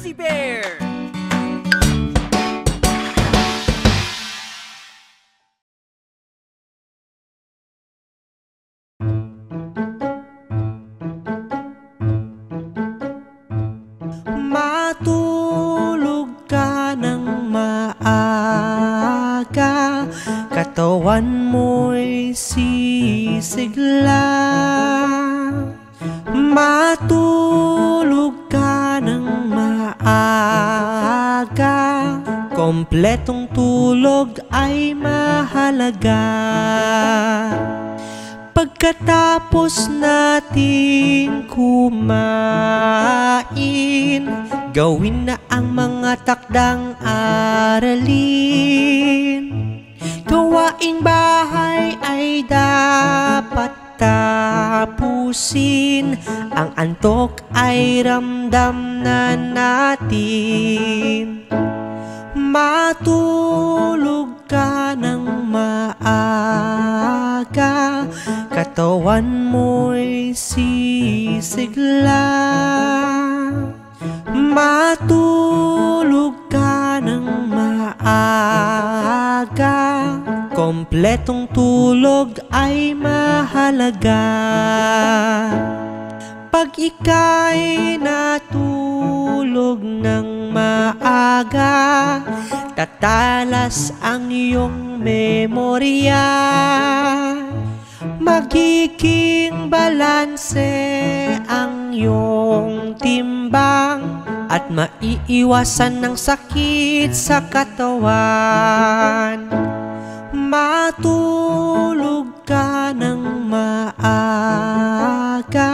Fuzzy Bear! Matulog ka ng maaga, katawan mo'y sisigla. Matulog ka ng maaga, kompletong tulog ay mahalaga. Pagkatapos nating kumain, gawin na ang mga takdang aralin. Gawaing bahay ay dapat tapusin, ang antok ay ramdam na natin. Matulog ka ng maaga, katawan mo'y sisigla. Matulog ka ng maaga, kompletong tulog ay mahalaga. Pag ika'y natulog ng maaga, tatalas ang iyong memorya. Magiging balanse ang iyong timbang at maiiwasan ng sakit sa katawan. Matulog ka ng maaga,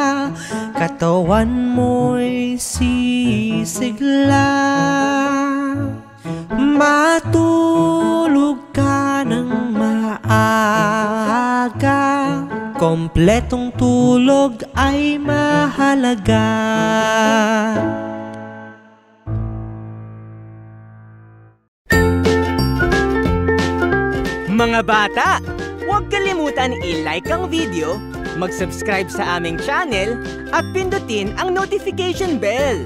katawan mo'y sisigla. Matulog ka ng maaga, kompletong tulog ay mahalaga. Mga bata, huwag kalimutan i-like ang video, mag-subscribe sa aming channel, at pindutin ang notification bell.